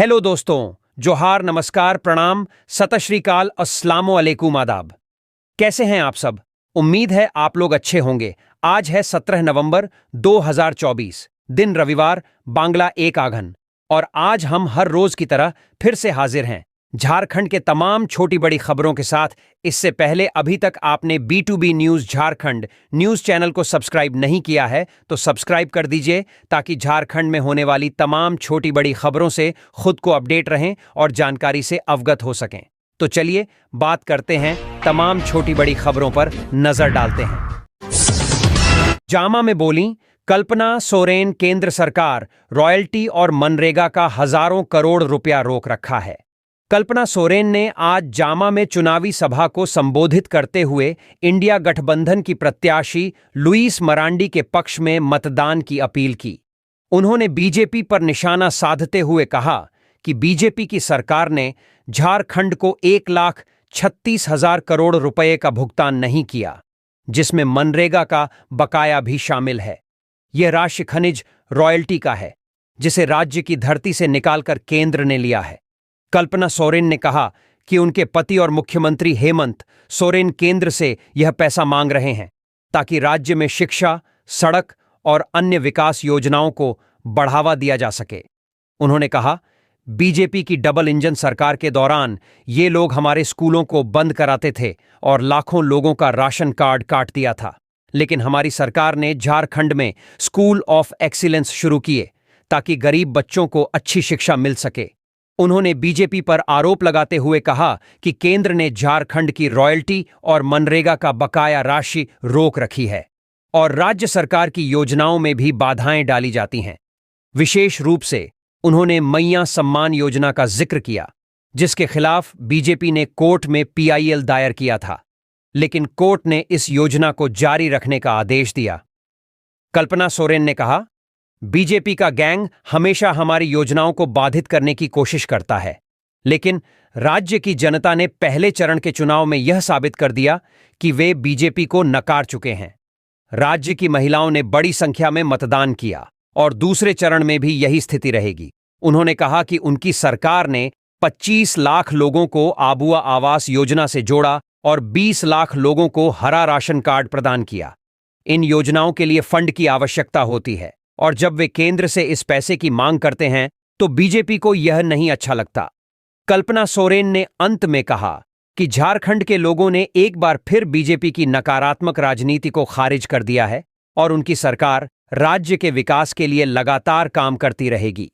Hello दोस्तों, जोहार, नमस्कार, प्रणाम, सत श्री अकाल, अस्सलामु अलैकुम, आदाब। कैसे हैं आप सब? उम्मीद है आप लोग अच्छे होंगे। आज है 17 नवंबर 2024, दिन रविवार, बांग्ला 1 आघन, और आज हम हर रोज की तरह फिर से हाजिर हैं झारखंड के तमाम छोटी बड़ी खबरों के साथ। इससे पहले अभी तक आपने B2B news Jharkhand news channel को सब्सक्राइब नहीं किया है तो सब्सक्राइब कर दीजिए, ताकि झारखंड में होने वाली तमाम छोटी बड़ी खबरों से खुद को अपडेट रहें और जानकारी से अवगत हो सकें। तो चलिए बात करते हैं, तमाम छोटी बड़ी खबरों पर नजर डालते हैं। जामा में बोली कल्पना सोरेन, केंद्र सरकार रॉयल्टी और मनरेगा का हजारों करोड़ रुपया रोक रखा है। कल्पना सोरेन ने आज जामा में चुनावी सभा को संबोधित करते हुए इंडिया गठबंधन की प्रत्याशी लुईस मरांडी के पक्ष में मतदान की अपील की। उन्होंने बीजेपी पर निशाना साधते हुए कहा कि बीजेपी की सरकार ने झारखंड को 1,36,000 करोड़ रुपए का भुगतान नहीं किया, जिसमें मनरेगा का बकाया भी शामिल है। यह राशि खनिज रॉयल्टी का है, जिसे राज्य की धरती से निकालकर केंद्र ने लिया है। कल्पना सोरेन ने कहा कि उनके पति और मुख्यमंत्री हेमंत सोरेन केंद्र से यह पैसा मांग रहे हैं ताकि राज्य में शिक्षा, सड़क और अन्य विकास योजनाओं को बढ़ावा दिया जा सके। उन्होंने कहा, बीजेपी की डबल इंजन सरकार के दौरान ये लोग हमारे स्कूलों को बंद कराते थे और लाखों लोगों का राशन कार्ड काट दिया था, लेकिन हमारी सरकार ने झारखंड में स्कूल ऑफ एक्सीलेंस शुरू किए ताकि गरीब बच्चों को अच्छी शिक्षा मिल सके। उन्होंने बीजेपी पर आरोप लगाते हुए कहा कि केंद्र ने झारखंड की रॉयल्टी और मनरेगा का बकाया राशि रोक रखी है और राज्य सरकार की योजनाओं में भी बाधाएं डाली जाती हैं। विशेष रूप से उन्होंने मैया सम्मान योजना का जिक्र किया, जिसके खिलाफ बीजेपी ने कोर्ट में PIL दायर किया था, लेकिन कोर्ट ने इस योजना को जारी रखने का आदेश दिया। कल्पना सोरेन ने कहा, बीजेपी का गैंग हमेशा हमारी योजनाओं को बाधित करने की कोशिश करता है, लेकिन राज्य की जनता ने पहले चरण के चुनाव में यह साबित कर दिया कि वे बीजेपी को नकार चुके हैं। राज्य की महिलाओं ने बड़ी संख्या में मतदान किया और दूसरे चरण में भी यही स्थिति रहेगी। उन्होंने कहा कि उनकी सरकार ने 25 लाख लोगों को आबुआ आवास योजना से जोड़ा और 20 लाख लोगों को हरा राशन कार्ड प्रदान किया। इन योजनाओं के लिए फंड की आवश्यकता होती है और जब वे केंद्र से इस पैसे की मांग करते हैं तो बीजेपी को यह नहीं अच्छा लगता। कल्पना सोरेन ने अंत में कहा कि झारखंड के लोगों ने एक बार फिर बीजेपी की नकारात्मक राजनीति को खारिज कर दिया है और उनकी सरकार राज्य के विकास के लिए लगातार काम करती रहेगी।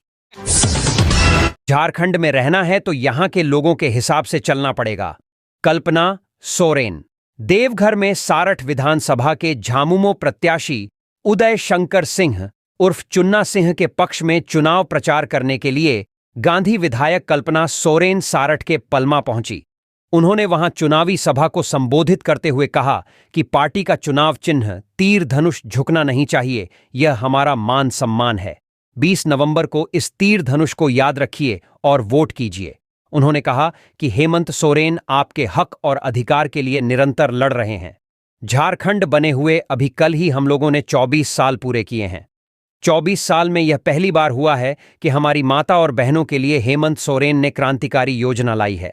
झारखंड में रहना है तो यहां के लोगों के हिसाब से चलना पड़ेगा। कल्पना सोरेन। देवघर में सारठ विधानसभा के झामुमो प्रत्याशी उदय शंकर सिंह उर्फ चुन्ना सिंह के पक्ष में चुनाव प्रचार करने के लिए गांधी विधायक कल्पना सोरेन सारठ के पलमा पहुंची। उन्होंने वहां चुनावी सभा को संबोधित करते हुए कहा कि पार्टी का चुनाव चिन्ह तीर धनुष झुकना नहीं चाहिए, यह हमारा मान सम्मान है। 20 नवंबर को इस तीर धनुष को याद रखिए और वोट कीजिए। उन्होंने कहा कि हेमंत सोरेन आपके हक और अधिकार के लिए निरंतर लड़ रहे हैं। झारखंड बने हुए अभी कल ही हम लोगों ने 24 साल पूरे किए हैं। 24 साल में यह पहली बार हुआ है कि हमारी माता और बहनों के लिए हेमंत सोरेन ने क्रांतिकारी योजना लाई है।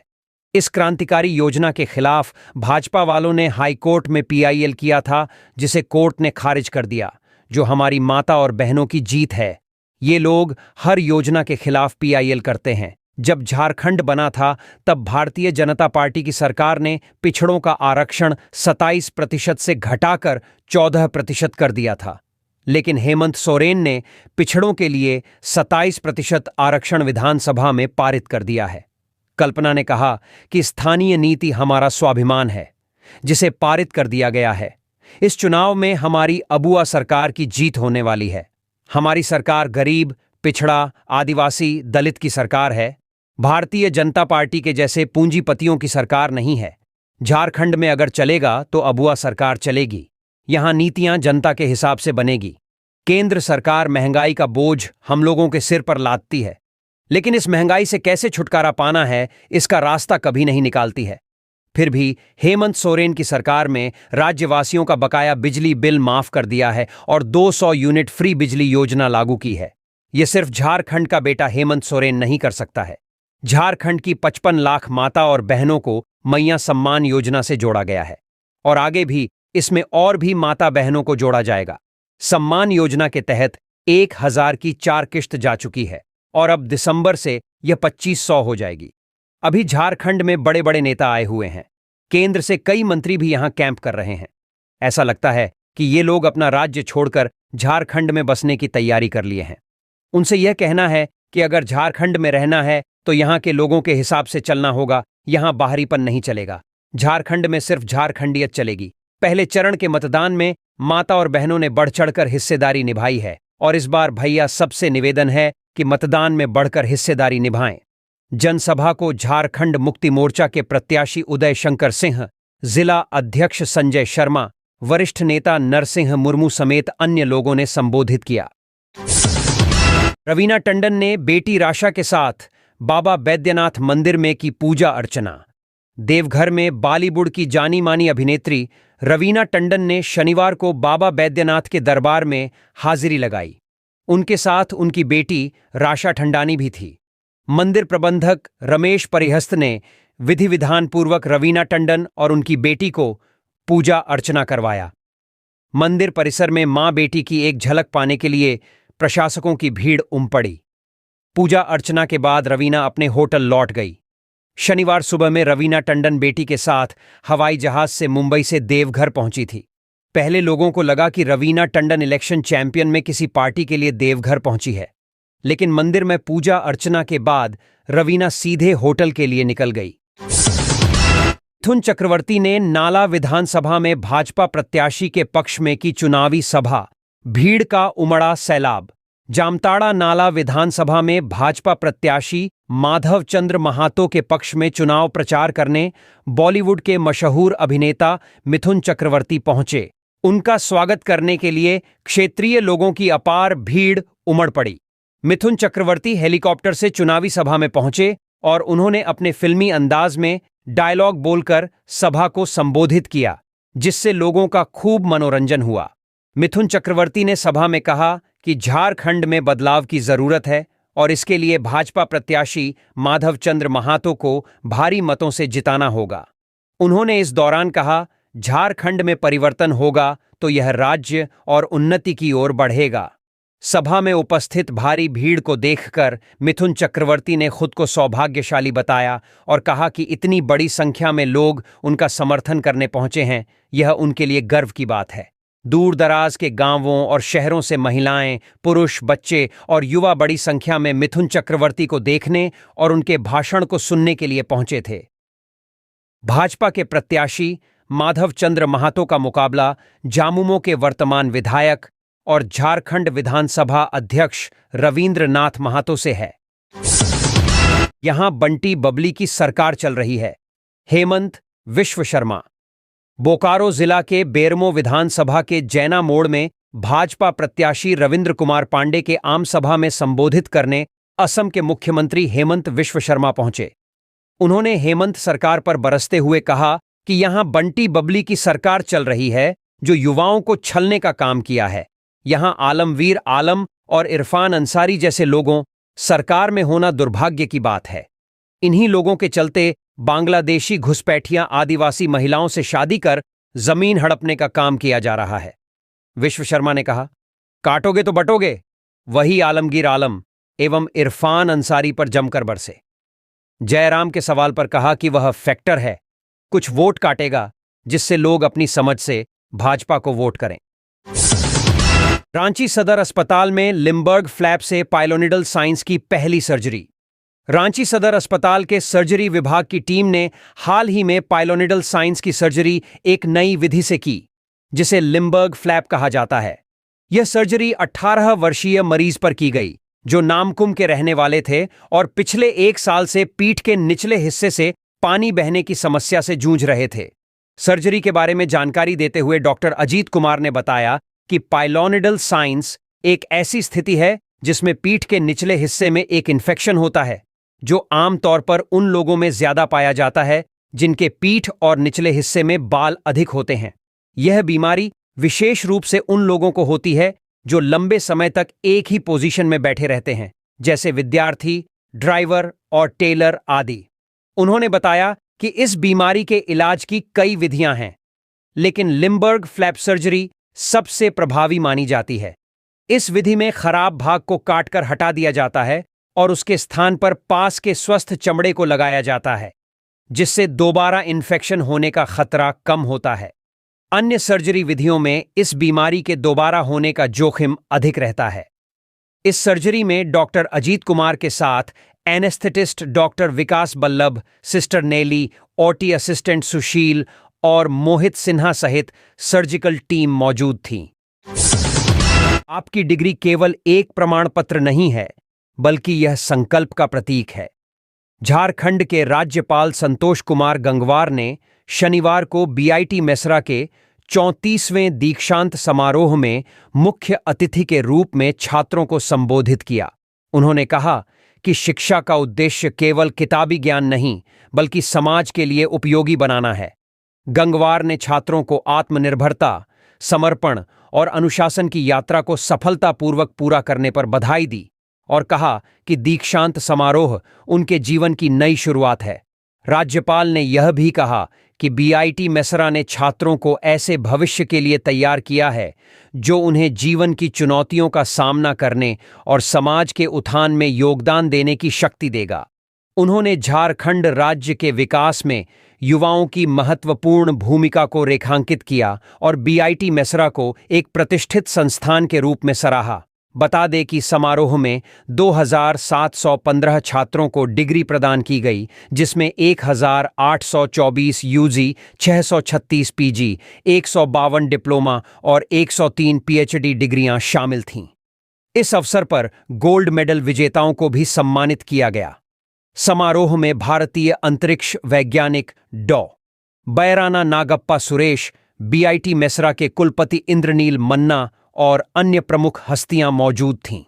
इस क्रांतिकारी योजना के खिलाफ भाजपा वालों ने हाईकोर्ट में PIL किया था, जिसे कोर्ट ने खारिज कर दिया, जो हमारी माता और बहनों की जीत है। ये लोग हर योजना के खिलाफ PIL करते हैं। जब झारखंड बना था तब भारतीय जनता पार्टी की सरकार ने पिछड़ों का आरक्षण 27% से घटाकर 14% कर दिया था, लेकिन हेमंत सोरेन ने पिछड़ों के लिए 27% आरक्षण विधानसभा में पारित कर दिया है। कल्पना ने कहा कि स्थानीय नीति हमारा स्वाभिमान है, जिसे पारित कर दिया गया है। इस चुनाव में हमारी अबुआ सरकार की जीत होने वाली है। हमारी सरकार गरीब, पिछड़ा, आदिवासी, दलित की सरकार है। भारतीय जनता पार्टी के जैसे पूंजीपतियों की सरकार नहीं है। झारखंड में अगर चलेगा तो अबुआ सरकार चलेगी। यहां नीतियां जनता के हिसाब से बनेगी। केंद्र सरकार महंगाई का बोझ हम लोगों के सिर पर लादती है, लेकिन इस महंगाई से कैसे छुटकारा पाना है, इसका रास्ता कभी नहीं निकालती है। फिर भी हेमंत सोरेन की सरकार में राज्यवासियों का बकाया बिजली बिल माफ कर दिया है और 200 यूनिट फ्री बिजली योजना लागू की है। ये सिर्फ झारखंड का बेटा हेमंत सोरेन नहीं कर सकता है। झारखंड की 55 लाख माता और बहनों को मैया सम्मान योजना से जोड़ा गया है और आगे भी इसमें और भी माता बहनों को जोड़ा जाएगा। सम्मान योजना के तहत 1000 की 4 किश्त जा चुकी है और अब दिसंबर से यह 2500 हो जाएगी। अभी झारखंड में बड़े बड़े नेता आए हुए हैं। केंद्र से कई मंत्री भी यहां कैंप कर रहे हैं। ऐसा लगता है कि ये लोग अपना राज्य छोड़कर झारखंड में बसने की तैयारी कर लिए हैं। उनसे यह कहना है कि अगर झारखंड में रहना है तो यहां के लोगों के हिसाब से चलना होगा, यहां बाहरीपन नहीं चलेगा। झारखंड में सिर्फ झारखंडियत चलेगी। पहले चरण के मतदान में माता और बहनों ने बढ़ चढ़कर हिस्सेदारी निभाई है और इस बार भैया सबसे निवेदन है कि मतदान में बढ़कर हिस्सेदारी निभाएं। जनसभा को झारखंड मुक्ति मोर्चा के प्रत्याशी उदय शंकर सिंह, जिला अध्यक्ष संजय शर्मा, वरिष्ठ नेता नरसिंह मुर्मू समेत अन्य लोगों ने संबोधित किया। रवीना टंडन ने बेटी राशा के साथ बाबा बैद्यनाथ मंदिर में की पूजा अर्चना। देवघर में बॉलीवुड की जानी मानी अभिनेत्री रवीना टंडन ने शनिवार को बाबा बैद्यनाथ के दरबार में हाजिरी लगाई। उनके साथ उनकी बेटी राशा ठंडानी भी थी। मंदिर प्रबंधक रमेश परिहस्त ने विधि विधान पूर्वक रवीना टंडन और उनकी बेटी को पूजा अर्चना करवाया। मंदिर परिसर में मां बेटी की एक झलक पाने के लिए प्रशासकों की भीड़ उमड़ी। पूजा अर्चना के बाद रवीना अपने होटल लौट गई। शनिवार सुबह में रवीना टंडन बेटी के साथ हवाई जहाज से मुंबई से देवघर पहुंची थी। पहले लोगों को लगा कि रवीना टंडन इलेक्शन चैंपियन में किसी पार्टी के लिए देवघर पहुंची है, लेकिन मंदिर में पूजा अर्चना के बाद रवीना सीधे होटल के लिए निकल गई। मिथुन चक्रवर्ती ने नाला विधानसभा में भाजपा प्रत्याशी के पक्ष में की चुनावी सभा। भीड़ का उमड़ा सैलाब। जामताड़ा नाला विधानसभा में भाजपा प्रत्याशी माधव चंद्र महातो के पक्ष में चुनाव प्रचार करने बॉलीवुड के मशहूर अभिनेता मिथुन चक्रवर्ती पहुंचे। उनका स्वागत करने के लिए क्षेत्रीय लोगों की अपार भीड़ उमड़ पड़ी। मिथुन चक्रवर्ती हेलीकॉप्टर से चुनावी सभा में पहुंचे और उन्होंने अपने फिल्मी अंदाज में डायलॉग बोलकर सभा को संबोधित किया, जिससे लोगों का खूब मनोरंजन हुआ। मिथुन चक्रवर्ती ने सभा में कहा कि झारखंड में बदलाव की जरूरत है और इसके लिए भाजपा प्रत्याशी माधव चंद्र महातो को भारी मतों से जिताना होगा। उन्होंने इस दौरान कहा, झारखंड में परिवर्तन होगा तो यह राज्य और उन्नति की ओर बढ़ेगा। सभा में उपस्थित भारी भीड़ को देखकर मिथुन चक्रवर्ती ने खुद को सौभाग्यशाली बताया और कहा कि इतनी बड़ी संख्या में लोग उनका समर्थन करने पहुंचे हैं, यह उनके लिए गर्व की बात है। दूर दराज के गांवों और शहरों से महिलाएं, पुरुष, बच्चे और युवा बड़ी संख्या में मिथुन चक्रवर्ती को देखने और उनके भाषण को सुनने के लिए पहुंचे थे। भाजपा के प्रत्याशी माधव चंद्र महातो का मुकाबला झामुमो के वर्तमान विधायक और झारखंड विधानसभा अध्यक्ष रविंद्र नाथ महातो से है। यहां बंटी बबली की सरकार चल रही है। हेमंत विश्व शर्मा। बोकारो जिला के बेरमो विधानसभा के जैना मोड़ में भाजपा प्रत्याशी रविंद्र कुमार पांडे के आम सभा में संबोधित करने असम के मुख्यमंत्री हेमंत विश्व शर्मा पहुंचे। उन्होंने हेमंत सरकार पर बरसते हुए कहा कि यहां बंटी बबली की सरकार चल रही है जो युवाओं को छलने का काम किया है। यहां आलमवीर आलम और इरफान अंसारी जैसे लोगों सरकार में होना दुर्भाग्य की बात है। इन्हीं लोगों के चलते बांग्लादेशी घुसपैठियां आदिवासी महिलाओं से शादी कर जमीन हड़पने का काम किया जा रहा है। विश्व शर्मा ने कहा, काटोगे तो बटोगे। वही आलमगीर आलम एवं इरफान अंसारी पर जमकर बरसे। जयराम के सवाल पर कहा कि वह फैक्टर है, कुछ वोट काटेगा जिससे लोग अपनी समझ से भाजपा को वोट करें। रांची सदर अस्पताल में लिम्बर्ग फ्लैप से पाइलोनिडल साइंस की पहली सर्जरी। रांची सदर अस्पताल के सर्जरी विभाग की टीम ने हाल ही में पाइलोनिडल साइंस की सर्जरी एक नई विधि से की, जिसे लिम्बर्ग फ्लैप कहा जाता है। यह सर्जरी 18 वर्षीय मरीज पर की गई, जो नामकुम के रहने वाले थे और पिछले 1 साल से पीठ के निचले हिस्से से पानी बहने की समस्या से जूझ रहे थे। सर्जरी के बारे में जानकारी देते हुए डॉक्टर अजीत कुमार ने बताया कि पाइलोनिडल साइंस एक ऐसी स्थिति है जिसमें पीठ के निचले हिस्से में एक इन्फेक्शन होता है, जो आमतौर पर उन लोगों में ज्यादा पाया जाता है जिनके पीठ और निचले हिस्से में बाल अधिक होते हैं। यह बीमारी विशेष रूप से उन लोगों को होती है जो लंबे समय तक एक ही पोजीशन में बैठे रहते हैं, जैसे विद्यार्थी, ड्राइवर और टेलर आदि। उन्होंने बताया कि इस बीमारी के इलाज की कई विधियां हैं, लेकिन लिम्बर्ग फ्लैप सर्जरी सबसे प्रभावी मानी जाती है। इस विधि में खराब भाग को काटकर हटा दिया जाता है और उसके स्थान पर पास के स्वस्थ चमड़े को लगाया जाता है, जिससे दोबारा इन्फेक्शन होने का खतरा कम होता है। अन्य सर्जरी विधियों में इस बीमारी के दोबारा होने का जोखिम अधिक रहता है। इस सर्जरी में डॉक्टर अजीत कुमार के साथ एनेस्थेटिस्ट डॉक्टर विकास बल्लभ, सिस्टर नेली, ओटी असिस्टेंट सुशील और मोहित सिन्हा सहित सर्जिकल टीम मौजूद थी। आपकी डिग्री केवल एक प्रमाण पत्र नहीं है, बल्कि यह संकल्प का प्रतीक है। झारखंड के राज्यपाल संतोष कुमार गंगवार ने शनिवार को बीआईटी मेसरा के 34वें दीक्षांत समारोह में मुख्य अतिथि के रूप में छात्रों को संबोधित किया। उन्होंने कहा कि शिक्षा का उद्देश्य केवल किताबी ज्ञान नहीं, बल्कि समाज के लिए उपयोगी बनाना है। गंगवार ने छात्रों को आत्मनिर्भरता, समर्पण और अनुशासन की यात्रा को सफलतापूर्वक पूरा करने पर बधाई दी और कहा कि दीक्षांत समारोह उनके जीवन की नई शुरुआत है। राज्यपाल ने यह भी कहा कि बीआईटी मेसरा ने छात्रों को ऐसे भविष्य के लिए तैयार किया है जो उन्हें जीवन की चुनौतियों का सामना करने और समाज के उत्थान में योगदान देने की शक्ति देगा। उन्होंने झारखंड राज्य के विकास में युवाओं की महत्वपूर्ण भूमिका को रेखांकित किया और बीआईटी मेसरा को एक प्रतिष्ठित संस्थान के रूप में सराहा। बता दें कि समारोह में 2715 छात्रों को डिग्री प्रदान की गई, जिसमें 1824 यूजी, 636 पीजी, 152 डिप्लोमा और 103 पीएचडी डिग्रियां शामिल थीं। इस अवसर पर गोल्ड मेडल विजेताओं को भी सम्मानित किया गया। समारोह में भारतीय अंतरिक्ष वैज्ञानिक डॉ. बैराना नागप्पा सुरेश, बीआईटी मेसरा के कुलपति इंद्रनील मन्ना और अन्य प्रमुख हस्तियां मौजूद थीं।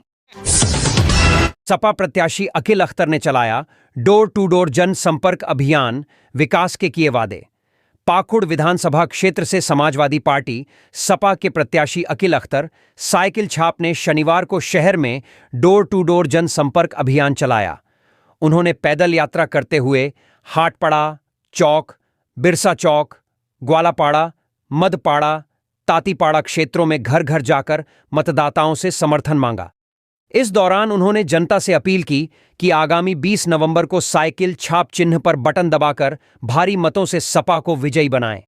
सपा प्रत्याशी अकिल अख्तर ने चलाया डोर टू डोर जनसंपर्क अभियान, विकास के किए वादे। पाकुड़ विधानसभा क्षेत्र से समाजवादी पार्टी सपा के प्रत्याशी अकिल अख्तर साइकिल छाप ने शनिवार को शहर में डोर टू डोर जनसंपर्क अभियान चलाया। उन्होंने पैदल यात्रा करते हुए हाटपड़ा चौक, बिरसा चौक, ग्वालापाड़ा, मधपाड़ा, तातीपाड़ा क्षेत्रों में घर घर जाकर मतदाताओं से समर्थन मांगा। इस दौरान उन्होंने जनता से अपील की कि आगामी 20 नवंबर को साइकिल छाप चिन्ह पर बटन दबाकर भारी मतों से सपा को विजयी बनाएं।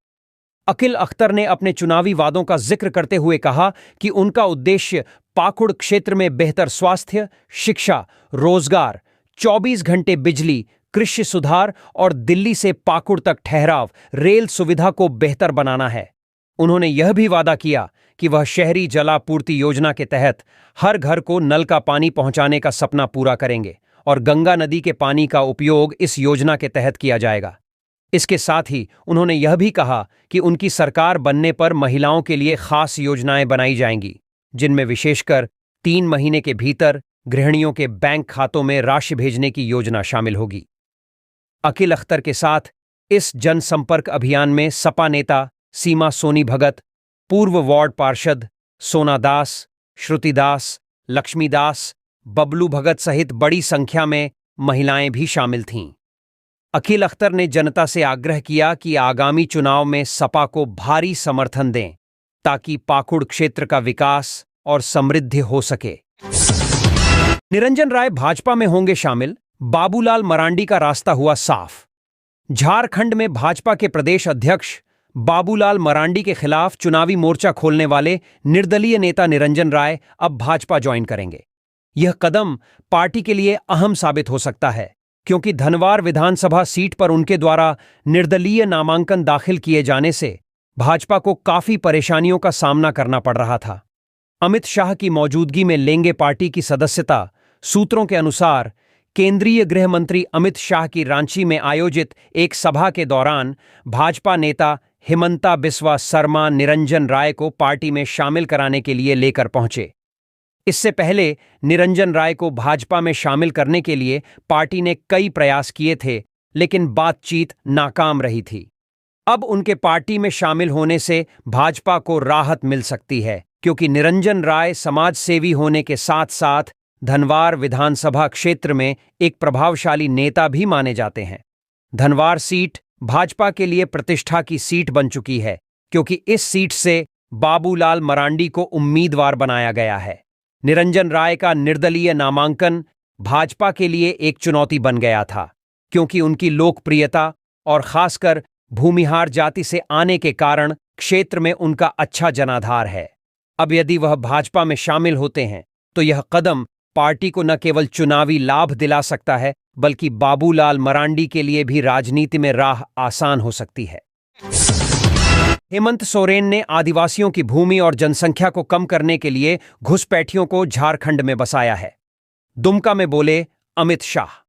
अकिल अख्तर ने अपने चुनावी वादों का जिक्र करते हुए कहा कि उनका उद्देश्य पाकुड़ क्षेत्र में बेहतर स्वास्थ्य, शिक्षा, रोजगार, 24 घंटे बिजली, कृषि सुधार और दिल्ली से पाकुड़ तक ठहराव रेल सुविधा को बेहतर बनाना है। उन्होंने यह भी वादा किया कि वह शहरी जलापूर्ति योजना के तहत हर घर को नल का पानी पहुंचाने का सपना पूरा करेंगे और गंगा नदी के पानी का उपयोग इस योजना के तहत किया जाएगा। इसके साथ ही उन्होंने यह भी कहा कि उनकी सरकार बनने पर महिलाओं के लिए खास योजनाएं बनाई जाएंगी, जिनमें विशेषकर 3 महीने के भीतर गृहिणियों के बैंक खातों में राशि भेजने की योजना शामिल होगी। अकिल अख्तर के साथ इस जनसंपर्क अभियान में सपा नेता सीमा सोनी भगत, पूर्व वार्ड पार्षद सोना दास, श्रुति दास, लक्ष्मी दास, बबलू भगत सहित बड़ी संख्या में महिलाएं भी शामिल थीं। अकिल अख्तर ने जनता से आग्रह किया कि आगामी चुनाव में सपा को भारी समर्थन दें ताकि पाकुड़ क्षेत्र का विकास और समृद्धि हो सके। निरंजन राय भाजपा में होंगे शामिल, बाबूलाल मरांडी का रास्ता हुआ साफ। झारखंड में भाजपा के प्रदेश अध्यक्ष बाबूलाल मरांडी के खिलाफ चुनावी मोर्चा खोलने वाले निर्दलीय नेता निरंजन राय अब भाजपा ज्वाइन करेंगे। यह कदम पार्टी के लिए अहम साबित हो सकता है, क्योंकि धनवार विधानसभा सीट पर उनके द्वारा निर्दलीय नामांकन दाखिल किए जाने से भाजपा को काफी परेशानियों का सामना करना पड़ रहा था। अमित शाह की मौजूदगी में लेंगे पार्टी की सदस्यता। सूत्रों के अनुसार केंद्रीय गृह मंत्री अमित शाह की रांची में आयोजित एक सभा के दौरान भाजपा नेता हिमंता बिस्वा शर्मा निरंजन राय को पार्टी में शामिल कराने के लिए लेकर पहुंचे। इससे पहले निरंजन राय को भाजपा में शामिल करने के लिए पार्टी ने कई प्रयास किए थे, लेकिन बातचीत नाकाम रही थी। अब उनके पार्टी में शामिल होने से भाजपा को राहत मिल सकती है, क्योंकि निरंजन राय समाज सेवी होने के साथ साथ धनवार विधानसभा क्षेत्र में एक प्रभावशाली नेता भी माने जाते हैं। धनवार सीट भाजपा के लिए प्रतिष्ठा की सीट बन चुकी है, क्योंकि इस सीट से बाबूलाल मरांडी को उम्मीदवार बनाया गया है। निरंजन राय का निर्दलीय नामांकन भाजपा के लिए एक चुनौती बन गया था, क्योंकि उनकी लोकप्रियता और खासकर भूमिहार जाति से आने के कारण क्षेत्र में उनका अच्छा जनाधार है। अब यदि वह भाजपा में शामिल होते हैं तो यह कदम पार्टी को न केवल चुनावी लाभ दिला सकता है, बल्कि बाबूलाल मरांडी के लिए भी राजनीति में राह आसान हो सकती है। हेमंत सोरेन ने आदिवासियों की भूमि और जनसंख्या को कम करने के लिए घुसपैठियों को झारखंड में बसाया है। दुमका में बोले अमित शाह।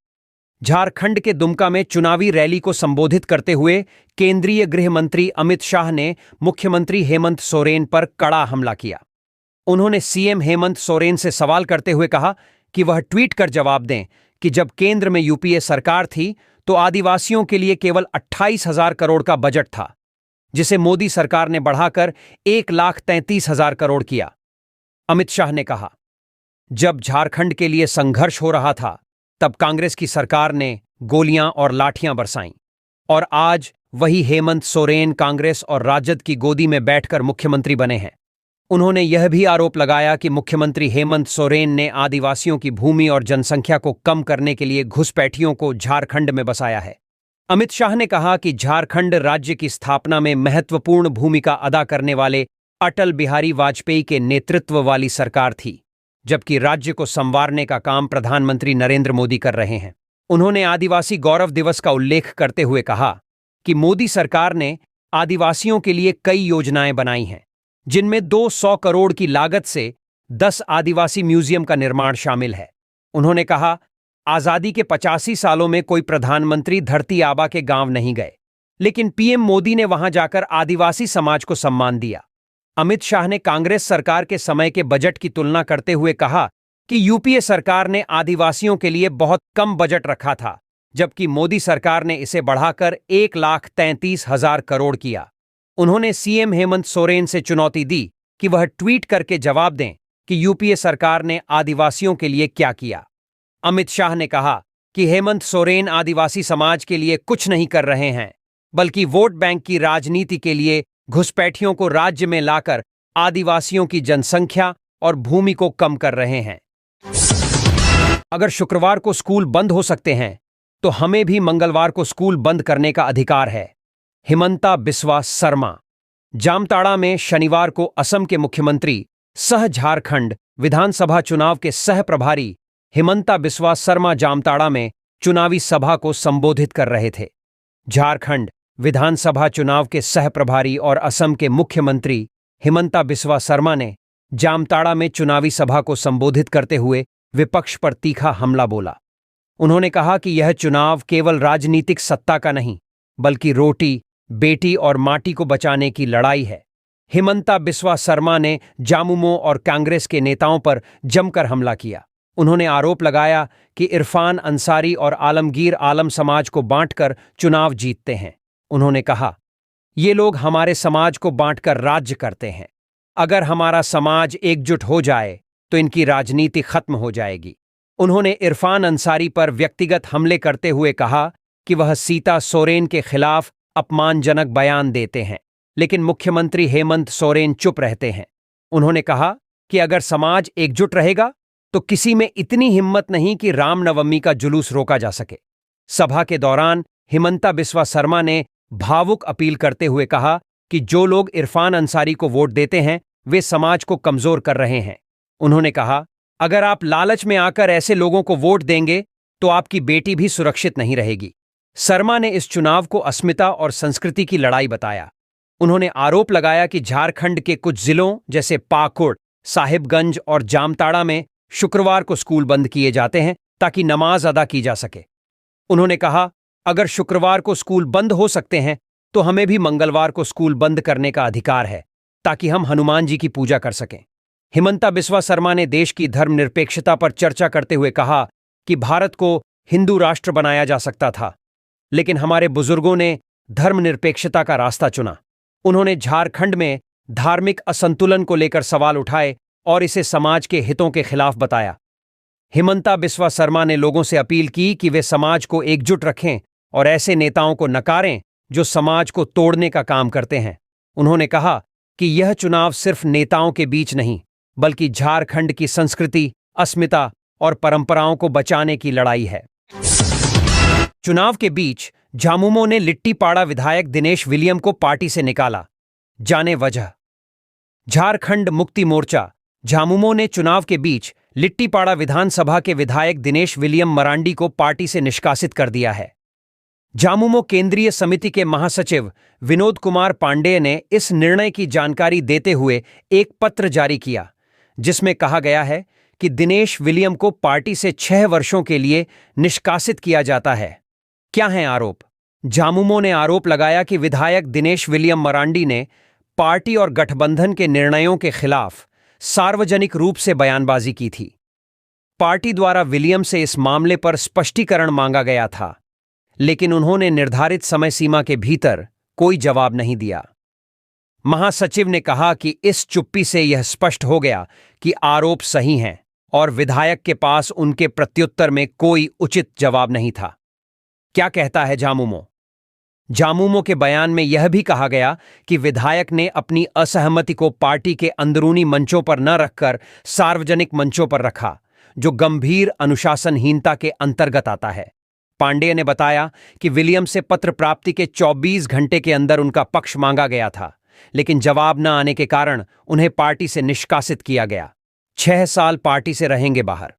झारखंड के दुमका में चुनावी रैली को संबोधित करते हुए केंद्रीय गृह मंत्री अमित शाह ने मुख्यमंत्री हेमंत सोरेन पर कड़ा हमला किया। उन्होंने सीएम हेमंत सोरेन से सवाल करते हुए कहा कि वह ट्वीट कर जवाब दें कि जब केंद्र में यूपीए सरकार थी तो आदिवासियों के लिए केवल 28,000 करोड़ का बजट था, जिसे मोदी सरकार ने बढ़ाकर 1,33,000 करोड़ किया। अमित शाह ने कहा, जब झारखंड के लिए संघर्ष हो रहा था तब कांग्रेस की सरकार ने गोलियां और लाठियां बरसाईं, और आज वही हेमंत सोरेन कांग्रेस और राजद की गोदी में बैठकर मुख्यमंत्री बने हैं। उन्होंने यह भी आरोप लगाया कि मुख्यमंत्री हेमंत सोरेन ने आदिवासियों की भूमि और जनसंख्या को कम करने के लिए घुसपैठियों को झारखंड में बसाया है। अमित शाह ने कहा कि झारखंड राज्य की स्थापना में महत्वपूर्ण भूमिका अदा करने वाले अटल बिहारी वाजपेयी के नेतृत्व वाली सरकार थी, जबकि राज्य को संवारने का काम प्रधानमंत्री नरेंद्र मोदी कर रहे हैं। उन्होंने आदिवासी गौरव दिवस का उल्लेख करते हुए कहा कि मोदी सरकार ने आदिवासियों के लिए कई योजनाएं बनाई हैं, जिनमें 200 करोड़ की लागत से 10 आदिवासी म्यूजियम का निर्माण शामिल है। उन्होंने कहा, आजादी के 85 सालों में कोई प्रधानमंत्री धरती आबा के गांव नहीं गए, लेकिन पीएम मोदी ने वहां जाकर आदिवासी समाज को सम्मान दिया। अमित शाह ने कांग्रेस सरकार के समय के बजट की तुलना करते हुए कहा कि यूपीए सरकार ने आदिवासियों के लिए बहुत कम बजट रखा था, जबकि मोदी सरकार ने इसे बढ़ाकर 1,33,000 करोड़ किया। उन्होंने सीएम हेमंत सोरेन से चुनौती दी कि वह ट्वीट करके जवाब दें कि यूपीए सरकार ने आदिवासियों के लिए क्या किया। अमित शाह ने कहा कि हेमंत सोरेन आदिवासी समाज के लिए कुछ नहीं कर रहे हैं, बल्कि वोट बैंक की राजनीति के लिए घुसपैठियों को राज्य में लाकर आदिवासियों की जनसंख्या और भूमि को कम कर रहे हैं। अगर शुक्रवार को स्कूल बंद हो सकते हैं तो हमें भी मंगलवार को स्कूल बंद करने का अधिकार है। हिमंता बिस्वा शर्मा। जामताड़ा में शनिवार को असम के मुख्यमंत्री सह झारखंड विधानसभा चुनाव के सह प्रभारी हिमंता बिस्वा शर्मा जामताड़ा में चुनावी सभा को संबोधित कर रहे थे। झारखंड विधानसभा चुनाव के सह प्रभारी और असम के मुख्यमंत्री हिमंता बिस्वा शर्मा ने जामताड़ा में चुनावी सभा को संबोधित करते हुए विपक्ष पर तीखा हमला बोला। उन्होंने कहा कि यह चुनाव केवल राजनीतिक सत्ता का नहीं, बल्कि रोटी, बेटी और माटी को बचाने की लड़ाई है। हिमंता बिस्वा शर्मा ने जामुमो और कांग्रेस के नेताओं पर जमकर हमला किया। उन्होंने आरोप लगाया कि इरफान अंसारी और आलमगीर आलम समाज को बांटकर चुनाव जीतते हैं। उन्होंने कहा, ये लोग हमारे समाज को बांटकर राज्य करते हैं। अगर हमारा समाज एकजुट हो जाए तो इनकी राजनीति खत्म हो जाएगी। उन्होंने इरफान अंसारी पर व्यक्तिगत हमले करते हुए कहा कि वह सीता सोरेन के खिलाफ अपमानजनक बयान देते हैं, लेकिन मुख्यमंत्री हेमंत सोरेन चुप रहते हैं। उन्होंने कहा कि अगर समाज एकजुट रहेगा तो किसी में इतनी हिम्मत नहीं कि रामनवमी का जुलूस रोका जा सके। सभा के दौरान हिमंता बिस्वा शर्मा ने भावुक अपील करते हुए कहा कि जो लोग इरफान अंसारी को वोट देते हैं वे समाज को कमजोर कर रहे हैं। उन्होंने कहा, अगर आप लालच में आकर ऐसे लोगों को वोट देंगे तो आपकी बेटी भी सुरक्षित नहीं रहेगी। शर्मा ने इस चुनाव को अस्मिता और संस्कृति की लड़ाई बताया। उन्होंने आरोप लगाया कि झारखंड के कुछ जिलों जैसे पाकुड़, साहिबगंज और जामताड़ा में शुक्रवार को स्कूल बंद किए जाते हैं ताकि नमाज अदा की जा सके। उन्होंने कहा, अगर शुक्रवार को स्कूल बंद हो सकते हैं तो हमें भी मंगलवार को स्कूल बंद करने का अधिकार है, ताकि हम हनुमान जी की पूजा कर सकें। हिमंता बिस्वा शर्मा ने देश की धर्मनिरपेक्षता पर चर्चा करते हुए कहा कि भारत को हिंदू राष्ट्र बनाया जा सकता था, लेकिन हमारे बुजुर्गों ने धर्मनिरपेक्षता का रास्ता चुना। उन्होंने झारखंड में धार्मिक असंतुलन को लेकर सवाल उठाए और इसे समाज के हितों के खिलाफ बताया। हिमंता बिस्वा शर्मा ने लोगों से अपील की कि वे समाज को एकजुट रखें और ऐसे नेताओं को नकारें जो समाज को तोड़ने का काम करते हैं। उन्होंने कहा कि यह चुनाव सिर्फ नेताओं के बीच नहीं, बल्कि झारखंड की संस्कृति, अस्मिता और परंपराओं को बचाने की लड़ाई है। चुनाव के बीच झामुमो ने लिट्टीपाड़ा विधायक दिनेश विलियम को पार्टी से निकाला। जाने वजह। झारखंड मुक्ति मोर्चा झामुमो ने चुनाव के बीच लिट्टीपाड़ा विधानसभा के विधायक दिनेश विलियम मरांडी को पार्टी से निष्कासित कर दिया है। झामुमो केंद्रीय समिति के महासचिव विनोद कुमार पांडेय ने इस निर्णय की जानकारी देते हुए एक पत्र जारी किया, जिसमें कहा गया है कि दिनेश विलियम को पार्टी से 6 वर्षों के लिए निष्कासित किया जाता है। क्या हैं आरोप? झामुमो ने आरोप लगाया कि विधायक दिनेश विलियम मरांडी ने पार्टी और गठबंधन के निर्णयों के खिलाफ सार्वजनिक रूप से बयानबाजी की थी। पार्टी द्वारा विलियम से इस मामले पर स्पष्टीकरण मांगा गया था, लेकिन उन्होंने निर्धारित समय सीमा के भीतर कोई जवाब नहीं दिया। महासचिव ने कहा कि इस चुप्पी से यह स्पष्ट हो गया कि आरोप सही हैं और विधायक के पास उनके प्रत्युत्तर में कोई उचित जवाब नहीं था। क्या कहता है झामुमो? झामुमो के बयान में यह भी कहा गया कि विधायक ने अपनी असहमति को पार्टी के अंदरूनी मंचों पर न रखकर सार्वजनिक मंचों पर रखा, जो गंभीर अनुशासनहीनता के अंतर्गत आता है। पांडेय ने बताया कि विलियम से पत्र प्राप्ति के 24 घंटे के अंदर उनका पक्ष मांगा गया था, लेकिन जवाब न आने के कारण उन्हें पार्टी से निष्कासित किया गया। 6 साल पार्टी से रहेंगे बाहर।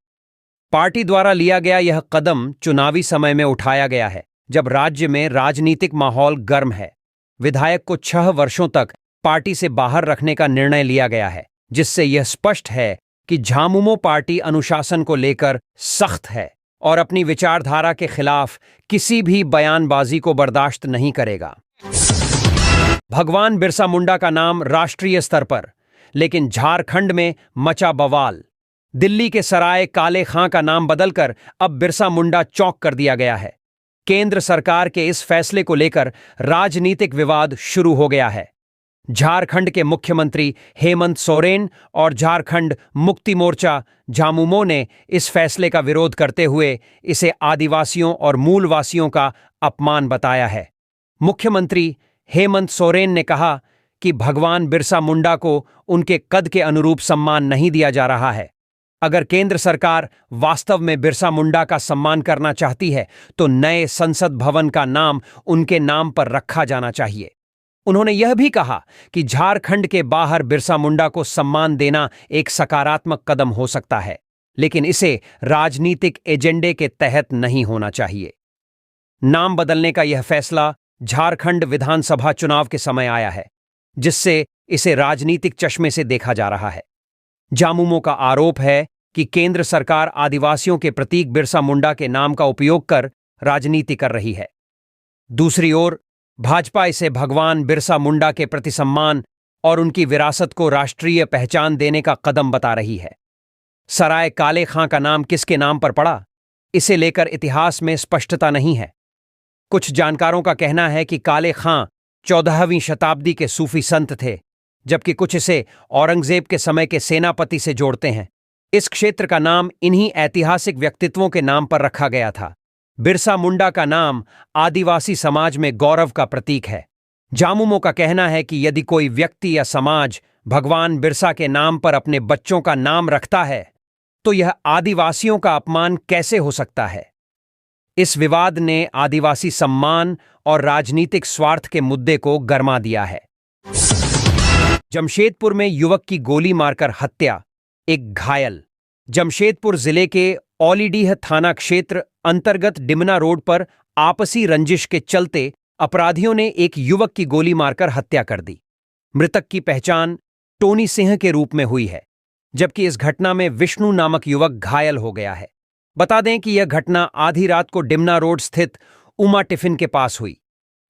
पार्टी द्वारा लिया गया यह कदम चुनावी समय में उठाया गया है, जब राज्य में राजनीतिक माहौल गर्म है। विधायक को 6 वर्षों तक पार्टी से बाहर रखने का निर्णय लिया गया है, जिससे यह स्पष्ट है कि झामुमो पार्टी अनुशासन को लेकर सख्त है और अपनी विचारधारा के खिलाफ किसी भी बयानबाजी को बर्दाश्त नहीं करेगा। भगवान बिरसा मुंडा का नाम राष्ट्रीय स्तर पर, लेकिन झारखंड में मचा बवाल। दिल्ली के सराय काले खां का नाम बदलकर अब बिरसा मुंडा चौक कर दिया गया है। केंद्र सरकार के इस फैसले को लेकर राजनीतिक विवाद शुरू हो गया है। झारखंड के मुख्यमंत्री हेमंत सोरेन और झारखंड मुक्ति मोर्चा झामुमो ने इस फैसले का विरोध करते हुए इसे आदिवासियों और मूलवासियों का अपमान बताया है। मुख्यमंत्री हेमंत सोरेन ने कहा कि भगवान बिरसा मुंडा को उनके कद के अनुरूप सम्मान नहीं दिया जा रहा है। अगर केंद्र सरकार वास्तव में बिरसा मुंडा का सम्मान करना चाहती है तो नए संसद भवन का नाम उनके नाम पर रखा जाना चाहिए। उन्होंने यह भी कहा कि झारखंड के बाहर बिरसा मुंडा को सम्मान देना एक सकारात्मक कदम हो सकता है, लेकिन इसे राजनीतिक एजेंडे के तहत नहीं होना चाहिए। नाम बदलने का यह फैसला झारखंड विधानसभा चुनाव के समय आया है, जिससे इसे राजनीतिक चश्मे से देखा जा रहा है। झामुमो का आरोप है कि केंद्र सरकार आदिवासियों के प्रतीक बिरसा मुंडा के नाम का उपयोग कर राजनीति कर रही है। दूसरी ओर भाजपा इसे भगवान बिरसा मुंडा के प्रति सम्मान और उनकी विरासत को राष्ट्रीय पहचान देने का कदम बता रही है। सराय काले खां का नाम किसके नाम पर पड़ा, इसे लेकर इतिहास में स्पष्टता नहीं है। कुछ जानकारों का कहना है कि काले खां 14वीं शताब्दी के सूफी संत थे, जबकि कुछ इसे औरंगजेब के समय के सेनापति से जोड़ते हैं। इस क्षेत्र का नाम इन्हीं ऐतिहासिक व्यक्तित्वों के नाम पर रखा गया था। बिरसा मुंडा का नाम आदिवासी समाज में गौरव का प्रतीक है। झामुमो का कहना है कि यदि कोई व्यक्ति या समाज भगवान बिरसा के नाम पर अपने बच्चों का नाम रखता है तो यह आदिवासियों का अपमान कैसे हो सकता है। इस विवाद ने आदिवासी सम्मान और राजनीतिक स्वार्थ के मुद्दे को गरमा दिया है। जमशेदपुर में युवक की गोली मारकर हत्या, एक घायल। जमशेदपुर जिले के औलीडीह थाना क्षेत्र अंतर्गत डिमना रोड पर आपसी रंजिश के चलते अपराधियों ने एक युवक की गोली मारकर हत्या कर दी। मृतक की पहचान टोनी सिंह के रूप में हुई है, जबकि इस घटना में विष्णु नामक युवक घायल हो गया है। बता दें कि यह घटना आधी रात को डिमना रोड स्थित उमा टिफिन के पास हुई।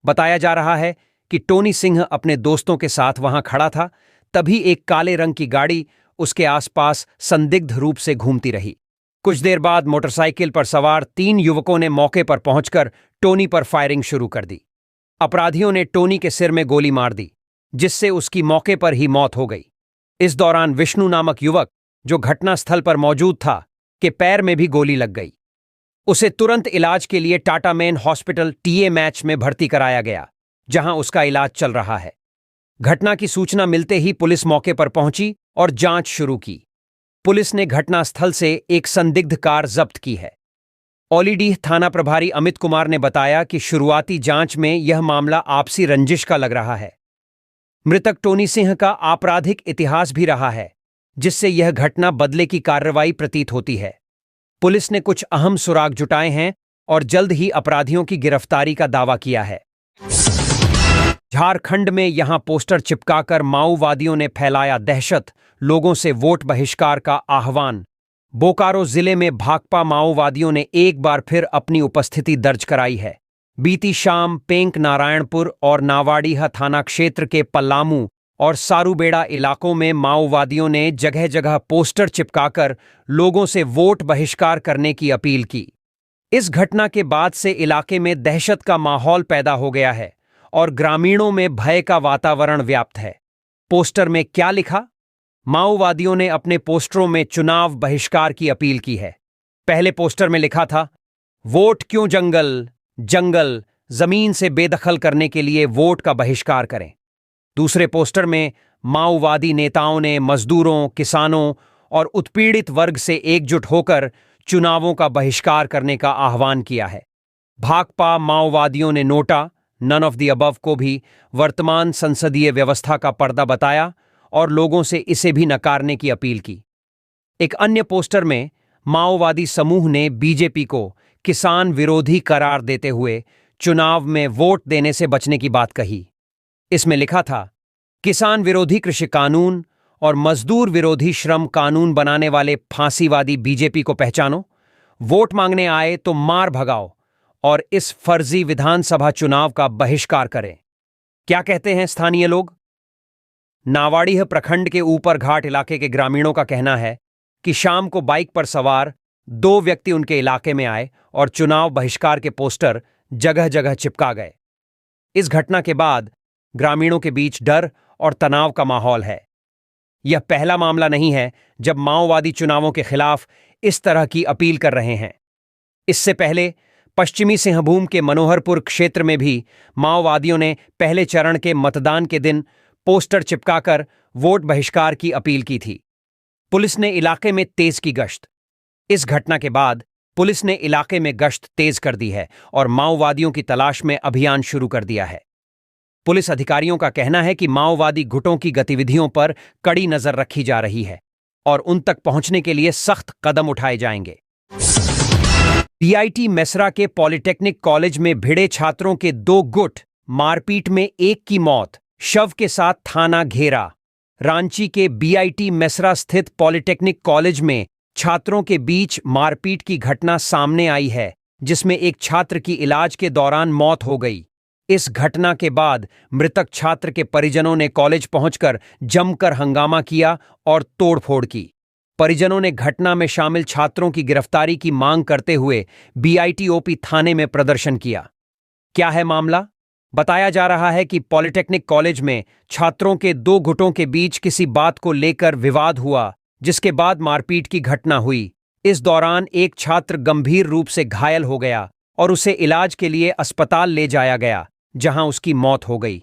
बताया जा रहा है कि टोनी सिंह अपने दोस्तों के साथ वहां खड़ा था, तभी एक काले रंग की गाड़ी उसके आसपास संदिग्ध रूप से घूमती रही। कुछ देर बाद मोटरसाइकिल पर सवार 3 युवकों ने मौके पर पहुंचकर टोनी पर फायरिंग शुरू कर दी। अपराधियों ने टोनी के सिर में गोली मार दी। जिससे उसकी मौके पर ही मौत हो गई। इस दौरान विष्णु नामक युवक, जो घटनास्थल पर मौजूद था, के पैर में भी गोली लग गई। उसे तुरंत इलाज के लिए Tata main hospital TA match में भर्ती कराया गया, जहां उसका इलाज चल रहा है। घटना की सूचना मिलते ही पुलिस मौके पर पहुंची और जांच शुरू की। पुलिस ने घटनास्थल से एक संदिग्ध कार जब्त की है। औलीडीह थाना प्रभारी अमित कुमार ने बताया कि शुरुआती जांच में यह मामला आपसी रंजिश का लग रहा है। मृतक टोनी सिंह का आपराधिक इतिहास भी रहा है, जिससे यह घटना बदले की कार्रवाई प्रतीत होती है। पुलिस ने कुछ अहम सुराग जुटाए हैं और जल्द ही अपराधियों की गिरफ्तारी का दावा किया है। झारखंड में यहां पोस्टर चिपकाकर माओवादियों ने फैलाया दहशत, लोगों से वोट बहिष्कार का आह्वान। बोकारो जिले में भाकपा माओवादियों ने एक बार फिर अपनी उपस्थिति दर्ज कराई है। बीती शाम पेंक नारायणपुर और नावाडीहा थाना क्षेत्र के पल्लामू और सारूबेड़ा इलाकों में माओवादियों ने जगह जगह पोस्टर चिपकाकर लोगों से वोट बहिष्कार करने की अपील की। इस घटना के बाद से इलाके में दहशत का माहौल पैदा हो गया है और ग्रामीणों में भय का वातावरण व्याप्त है। पोस्टर में क्या लिखा? माओवादियों ने अपने पोस्टरों में चुनाव बहिष्कार की अपील की है। पहले पोस्टर में लिखा था, वोट क्यों जंगल, जंगल जमीन से बेदखल करने के लिए वोट का बहिष्कार करें। दूसरे पोस्टर में माओवादी नेताओं ने मजदूरों, किसानों और उत्पीड़ित वर्ग से एकजुट होकर चुनावों का बहिष्कार करने का आह्वान किया है। भाकपा माओवादियों ने NOTA, none of the above को भी वर्तमान संसदीय व्यवस्था का पर्दा बताया और लोगों से इसे भी नकारने की अपील की। एक अन्य पोस्टर में माओवादी समूह ने बीजेपी को किसान विरोधी करार देते हुए चुनाव में वोट देने से बचने की बात कही। इसमें लिखा था, किसान विरोधी कृषि कानून और मजदूर विरोधी श्रम कानून बनाने वाले फांसीवादी बीजेपी को पहचानो, वोट मांगने आए तो मार भगाओ और इस फर्जी विधानसभा चुनाव का बहिष्कार करें। क्या कहते हैं स्थानीय लोग? नावाडीह प्रखंड के ऊपर घाट इलाके के ग्रामीणों का कहना है कि शाम को बाइक पर सवार दो व्यक्ति उनके इलाके में आए और चुनाव बहिष्कार के पोस्टर जगह जगह चिपका गए। इस घटना के बाद ग्रामीणों के बीच डर और तनाव का माहौल है। यह पहला मामला नहीं है जब माओवादी चुनावों के खिलाफ इस तरह की अपील कर रहे हैं। इससे पहले पश्चिमी सिंहभूम के मनोहरपुर क्षेत्र में भी माओवादियों ने पहले चरण के मतदान के दिन पोस्टर चिपकाकर वोट बहिष्कार की अपील की थी। पुलिस ने इलाके में तेज की गश्त। इस घटना के बाद पुलिस ने इलाके में गश्त तेज कर दी है और माओवादियों की तलाश में अभियान शुरू कर दिया है। पुलिस अधिकारियों का कहना है कि माओवादी गुटों की गतिविधियों पर कड़ी नजर रखी जा रही है और उन तक पहुंचने के लिए सख्त कदम उठाए जाएंगे। बीआईटी मेसरा के पॉलिटेक्निक कॉलेज में भिड़े छात्रों के दो गुट, मारपीट में एक की मौत, शव के साथ थाना घेरा। रांची के बीआईटी मेसरा स्थित पॉलिटेक्निक कॉलेज में छात्रों के बीच मारपीट की घटना सामने आई है, जिसमें एक छात्र की इलाज के दौरान मौत हो गई। इस घटना के बाद मृतक छात्र के परिजनों ने कॉलेज पहुंचकर जमकर हंगामा किया और तोड़फोड़ की। परिजनों ने घटना में शामिल छात्रों की गिरफ्तारी की मांग करते हुए बीआईटीओपी थाने में प्रदर्शन किया। क्या है मामला? बताया जा रहा है कि पॉलिटेक्निक कॉलेज में छात्रों के दो गुटों के बीच किसी बात को लेकर विवाद हुआ, जिसके बाद मारपीट की घटना हुई। इस दौरान एक छात्र गंभीर रूप से घायल हो गया और उसे इलाज के लिए अस्पताल ले जाया गया, जहां उसकी मौत हो गई।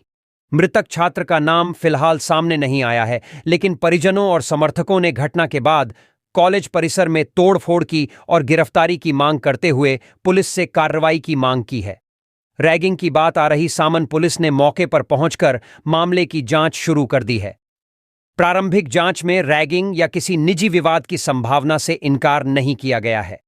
मृतक छात्र का नाम फिलहाल सामने नहीं आया है, लेकिन परिजनों और समर्थकों ने घटना के बाद कॉलेज परिसर में तोड़फोड़ की और गिरफ्तारी की मांग करते हुए पुलिस से कार्रवाई की मांग की है। रैगिंग की बात आ रही सामन पुलिस ने मौके पर पहुंचकर मामले की जांच शुरू कर दी है। प्रारंभिक जांच में रैगिंग या किसी निजी विवाद की संभावना से इनकार नहीं किया गया है।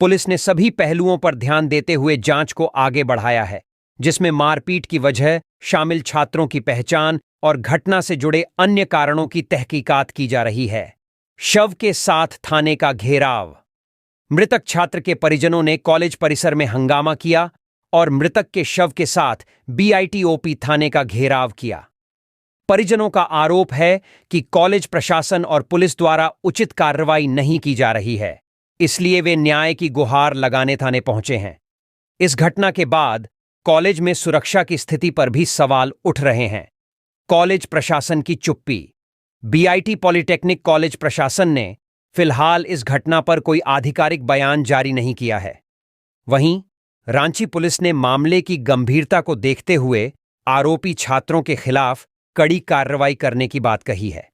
पुलिस ने सभी पहलुओं पर ध्यान देते हुए जांच को आगे बढ़ाया है, जिसमें मारपीट की वजह, शामिल छात्रों की पहचान और घटना से जुड़े अन्य कारणों की तहकीकात की जा रही है। शव के साथ थाने का घेराव। मृतक छात्र के परिजनों ने कॉलेज परिसर में हंगामा किया और मृतक के शव के साथ बीआईटीओपी थाने का घेराव किया। परिजनों का आरोप है कि कॉलेज प्रशासन और पुलिस द्वारा उचित कार्रवाई नहीं की जा रही है, इसलिए वे न्याय की गुहार लगाने थाने पहुंचे हैं। इस घटना के बाद कॉलेज में सुरक्षा की स्थिति पर भी सवाल उठ रहे हैं। कॉलेज प्रशासन की चुप्पी। बीआईटी पॉलिटेक्निक कॉलेज प्रशासन ने फिलहाल इस घटना पर कोई आधिकारिक बयान जारी नहीं किया है। वहीं रांची पुलिस ने मामले की गंभीरता को देखते हुए आरोपी छात्रों के खिलाफ कड़ी कार्रवाई करने की बात कही है।